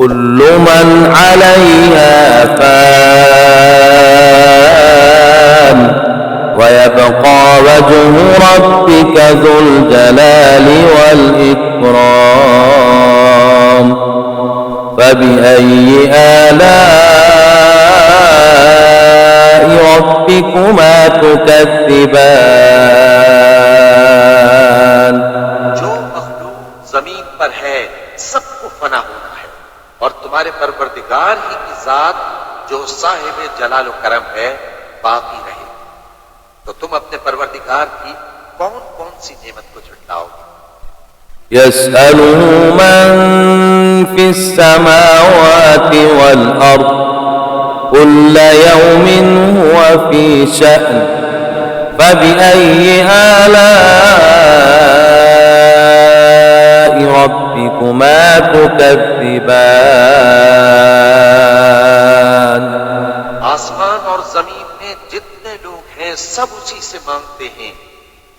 कुल्लु मन अलैहा फान व यबक़ा वज्हु रब्बिका ज़ुल जलालि वल इकराम फबिअय्यि आलाइ रब्बिकुमा तुकज़्ज़िबान। जो मखलूक जमीन पर है सबको फना होना है और तुम्हारे परवरदिगार ही की जात जो साहिब जलाल व करम है बाकी रहे। तो तुम अपने परवरदिगार की कौन कौन सी नेमत को झुटलाओगे? यसअलुहु मन फिस समावाति वल अर्द कुल्ल यौमिन हुवा फी शअन फबिअय्यि आलाइ रब्बिकुमा तुकज़्ज़िबान। आसमान और जमीन में जितने लोग हैं सब उसी से मांगते हैं।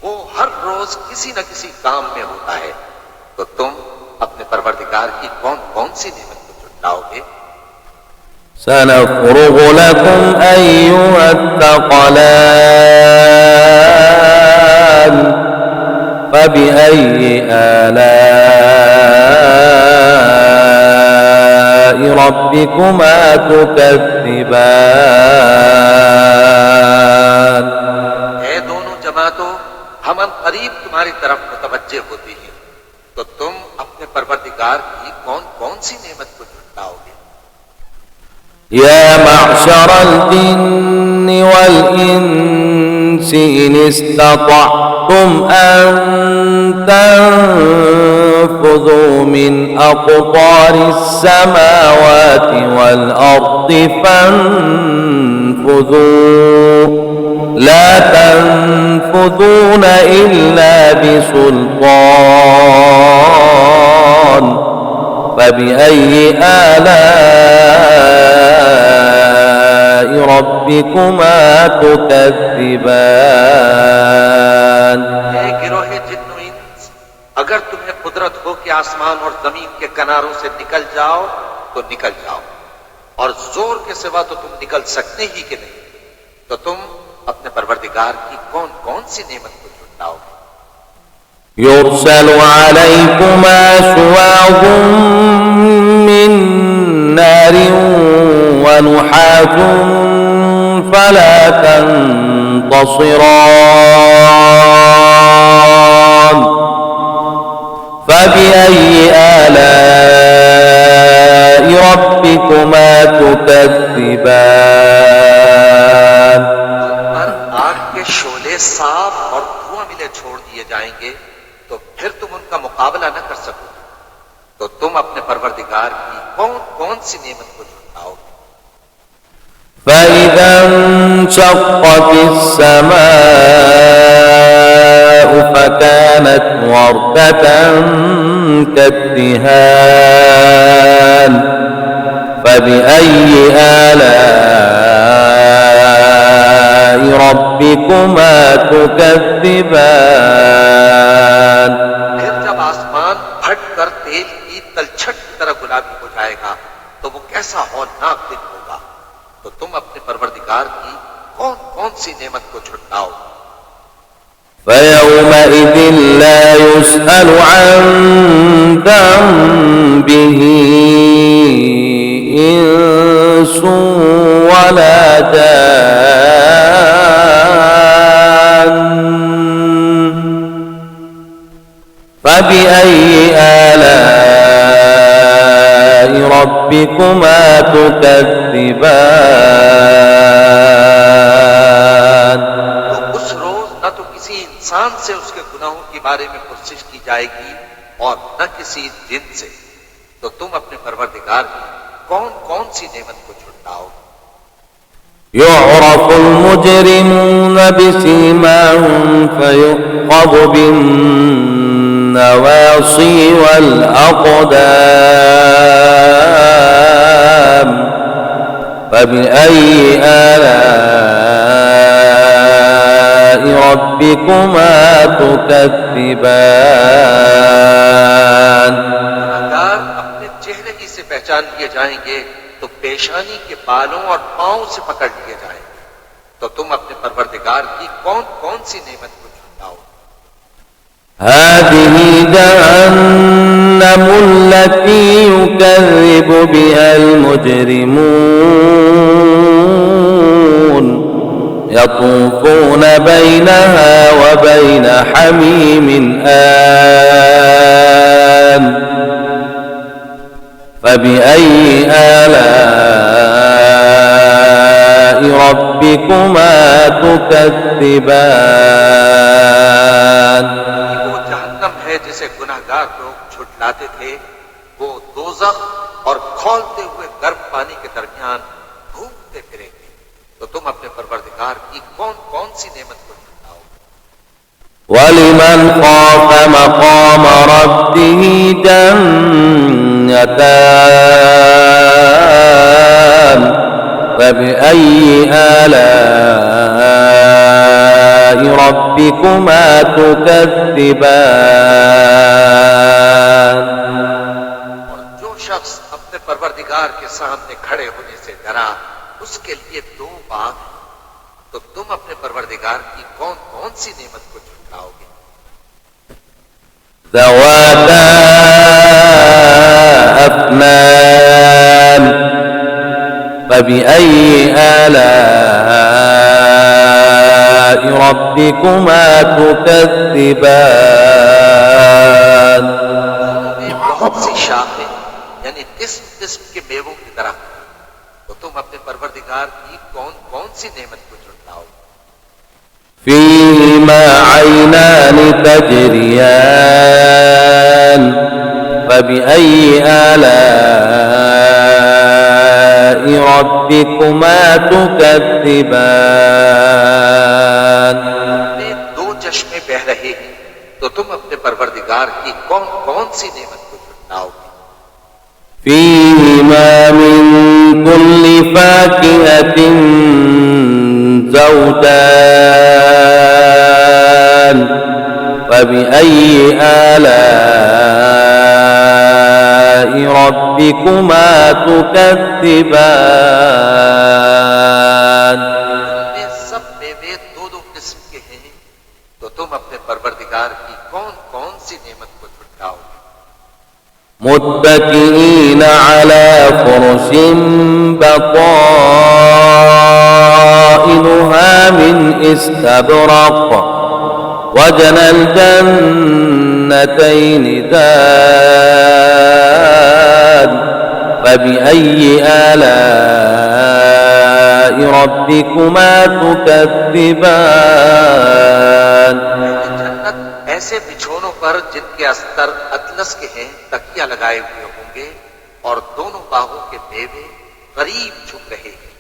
वो हर रोज किसी न किसी काम में होता है। तो तुम अपने परवरदिगार की कौन कौन सी नेमत को झुटलाओगे? सनफ़्रुगु लकुम अय्युहत्थक़लान फबिअय्यि आलाइ रब्बिकुमा तुकज़्ज़िबान। है दोनों जमातों हम करीब तुम्हारी तरफ मुतवज्जे होती हैं। तो तुम अपने परवरदिगार की कौन कौन सी नेमत को झुटलाओगे? या मअशरल जिन्नि वल इंसि इन इस्ततअतुम अन तनफुज़ू मिन अक़तारिस समावाति वल अर्दि फन्फुज़ू ला तनफुज़ून इल्ला बिसुल्तान फबिअय्यि आलाइ रब्बिकुमा तुकज़्ज़िबान। है गिरोहे जिन्न इंस, अगर तुम्हें कुदरत हो कि आसमान और जमीन के किनारों से निकल जाओ तो निकल जाओ, और जोर के सिवा तो तुम निकल सकते ही कि नहीं। तो तुम अपने परवरदिगार की कौन कौन सी नेमत को झुटलाओगे? युरसलु अलैकुमा शुवाज़ुम मिन नारिन व नुहासुन फला तंतसिरान फबिअय्यि आलाइ रब्बिकुमा तुकज़्ज़िबान। आग के शोले साफ और धुआं मिले छोड़ दिए जाएंगे तो फिर तुम उनका मुकाबला न कर सकोगे। तो तुम अपने परवरदिगार की कौन कौन सी नेमत को झुटलाओगे? فإذا انشقت السماء فكانت وردة كالدهان فبأي آلاء ربكما تكذبان। फिर जब आसमान फट कर तेल की तलछट की तरह गुलाबी हो जाएगा तो वो कैसा हौलनाक दिन होगा। तो तुम अपने परवरदिगार की कौन कौन सी नेमत को झुटलाओ? فيومئذ لا يسأل عن ذنبه إنس ولا جان فبأي آلاء ربكما تكذبان। तो उस रोज न तो किसी इंसान से उसके गुनाहों के बारे में कोशिश की जाएगी और न किसी जिन से। तो तुम अपने परवरदिगार की कौन कौन सी नेमत को झुटलाओगे? يعرف المجرمون بسيماهم فيؤخذ بالنواصي والأقدام فبأي آلاء ربكما تكذبان। गुनाहगार अपने चेहरे ही से से पहचान लिए जाएंगे तो पेशानी के बालों और पांव से पकड़ लिए जाएंगे। तो तुम अपने परवरदिगार की कौन कौन सी नेमत को झुटलाओ? हादिही जहन्नमु अल्लती युकज़्ज़िबु बिहल मुजरिमून यतूफून बैनहा व बैन हमीमिन आन फबिअय्यि आलाइ रब्बिकुमा तुकज़्ज़िबान। वो जहन्नम है जिसे गुनाहगार लोग झुटलाते थे, वो दोज़ख और खौलते हुए गर्म पानी के दरमियान घूमते फिरेंगे। तो तुम अपने परवरदिगार की कौन कौन सी नेमत को झुटलाओ? वलिमन खाफ मकाम रब्बिही जन्नतान फबिअय्यि आलाइ रब्बिकुमा तुकज़्ज़िबान। और जो शख्स अपने परवरदिगार के सामने खड़े होने से डरा, उसके लिए दो बाग हैं। तो तुम अपने परवरदिगार की कौन कौन सी नेमत को झुटलाओगे? ذواتا أفنان فبأي آلاء ربكما تكذبان। बहुत सी शाखें यानी किस्म किस्म के मेवों की तरह। तो तुम अपने परवरदिगार की कौन कौन सी नेमत को झुटलाओ? فيهما عينان تجريان فبأي آلاء ربكما تكذبان। दो चश्मे बह रहे हैं। तो तुम अपने परवरदिगार की कौन कौन सी नेमत को झुटलाओगे? فيهما من كل فاكهة زوجان فبأي آلاء ربكما تكذبان। सब मेवे दो दो किस्म के हैं। तो तुम अपने परवरदिगार की कौन कौन सी नेमत को झुटलाओगे? متكئين على فرش بطائنها من استبرق وجنى الجنتين دان فبأي آلاء ربكما تكذبان। जन्नत ऐसे बिछोनों पर जिनके अस्तर अतलस के हैं तकिया लगाए हुए होंगे और दोनों बाहों के मेवे करीब झुक रहे हैं।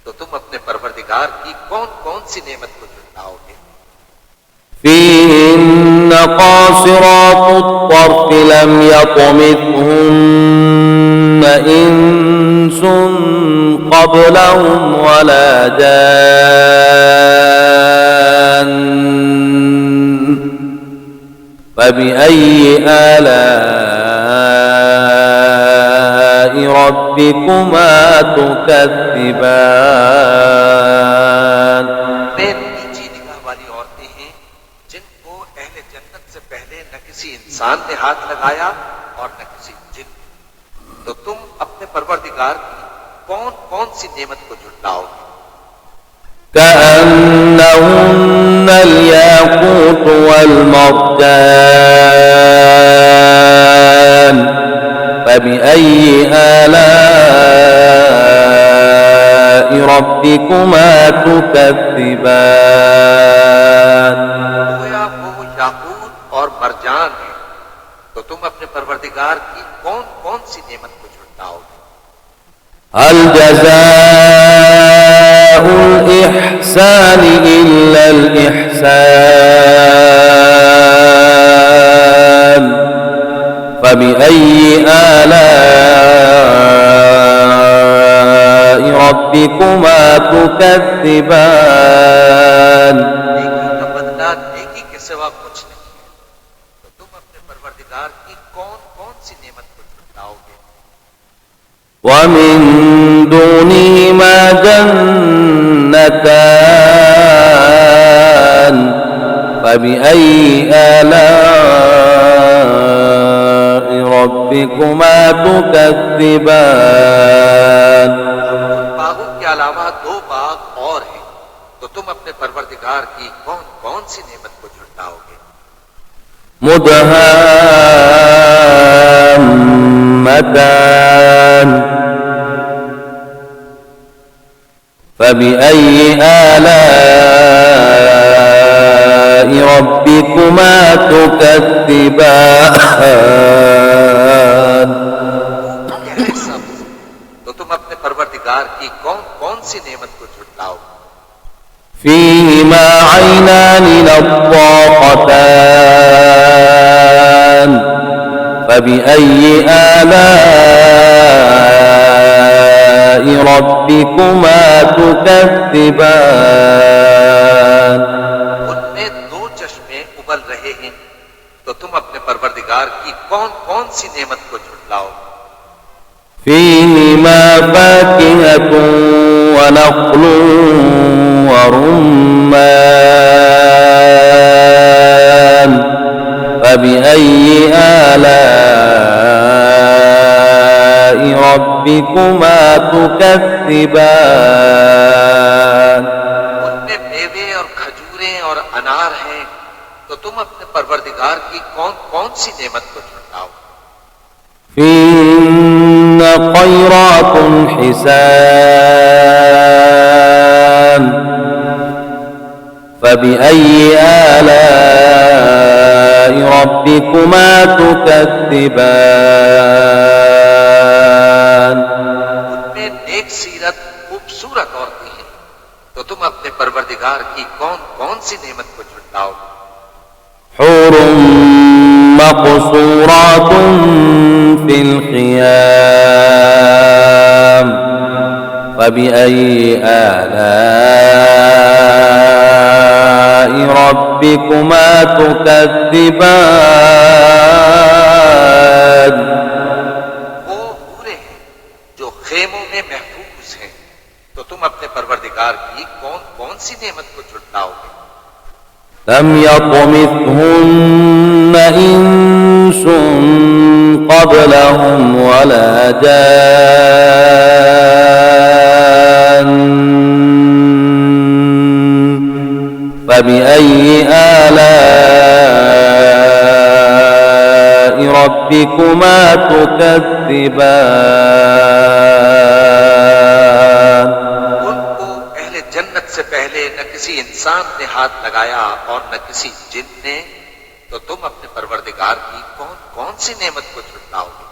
तो तुम अपने परवरदिगार की कौन कौन सी नेमत को झुटलाओगे? فيهن قاصرات الطرف لم يطمثهن إنس قبلهم ولا جان فبأي آلاء ربكما تكذبان। नीची निगाह वाली औरतें हैं जिनको अहले जन्नत से पहले न किसी इंसान ने हाथ लगाया और न किसी जिन। तो तुम अपने परवरदिगार की कौन कौन सी नेमत को झुटलाओगे? كأنهن الياقوت والمرجان فبأي آلاء ربكما تكذبان। गोया वो याकूत और मरजान है। तो तुम अपने परवरदिगार की कौन कौन सी नेमत को झुटलाओगे? هل جزاء الإحسان إلا الإحسان فبأي آلاء ربكما تكذبان। नेकी का बदला नेकी के सिवा कुछ नहीं है। तो तुम अपने परवरदिगार की कौन कौन सी नेमत को झुटलाओगे? ومن دونهما جنتان فبأي آلاء ربكما تكذبان बागों के अलावा दो बाग और हैं, तो तुम अपने परवरदिगार की कौन कौन सी नेमत को झुटलाओगे? مدهامتان فبأي آلاء ربكما تكذبان गहरे सब्ज, तो तुम अपने परवरदिगार की कौन कौन सी नेमत को झुटलाओगे? فيهما عينان نضاقتان فبأي آلاء ربكما تكذبان उनमें दो चश्मे उबल रहे हैं, तो तुम अपने परवरदिगार की कौन कौन सी नेमत को झुटलाओगे? فيهما فاكهة ونخل ورمان فبأي آلاء ربكما تكذبان उनमें मेवे और खजूरें और अनार हैं, तो तुम अपने परवरदिगार की कौन कौन सी नेमत को झुटलाओगे? فيهن خيرات حسان فبأي آلاء ربكما تكذبان उनमें नेक सीरत खूबसूरत औरतें हैं, तो तुम अपने परवरदिगार की कौन कौन सी नेमत को झुटलाओगे? حور مقصورات في الخيام فبأي آلاء ربكما تكذبان वो पूरे हैं जो खेमों में महफूज हैं, तो तुम अपने परवरदिगार की कौन कौन सी नेमत को झुटलाओगे? لم يطمثهن إنس قبلهم ولا جان فبأي آلاء ربكما تكذبان उनको अहले जन्नत से पहले न किसी इंसान ने हाथ लगाया और न किसी जिन ने, तो तुम अपने परवरदिगार की कौन कौन सी नेमत को झुटलाओगे?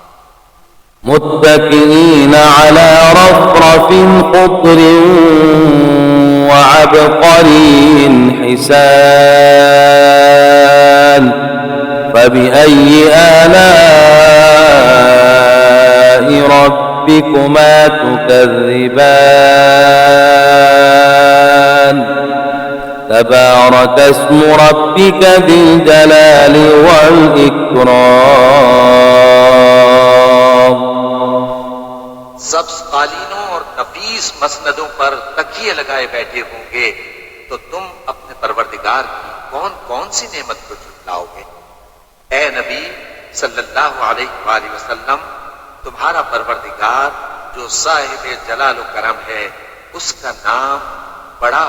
متكئين على رفرف خضر وعبقري حسان فبأي آلاء ربكما تكذبان تبارك اسم ربك ذي الجلال والإكرام सब्ज कालीनों और नफीस मसनदों पर तकिए लगाए बैठे होंगे, तो तुम अपने परवरदिगार की कौन कौन सी नेमत को झुटलाओगे? ए नबी सल्लल्लाहु अलैहि वसल्लम, तुम्हारा परवरदिगार जो साहिब जलाल करम है, उसका नाम बड़ा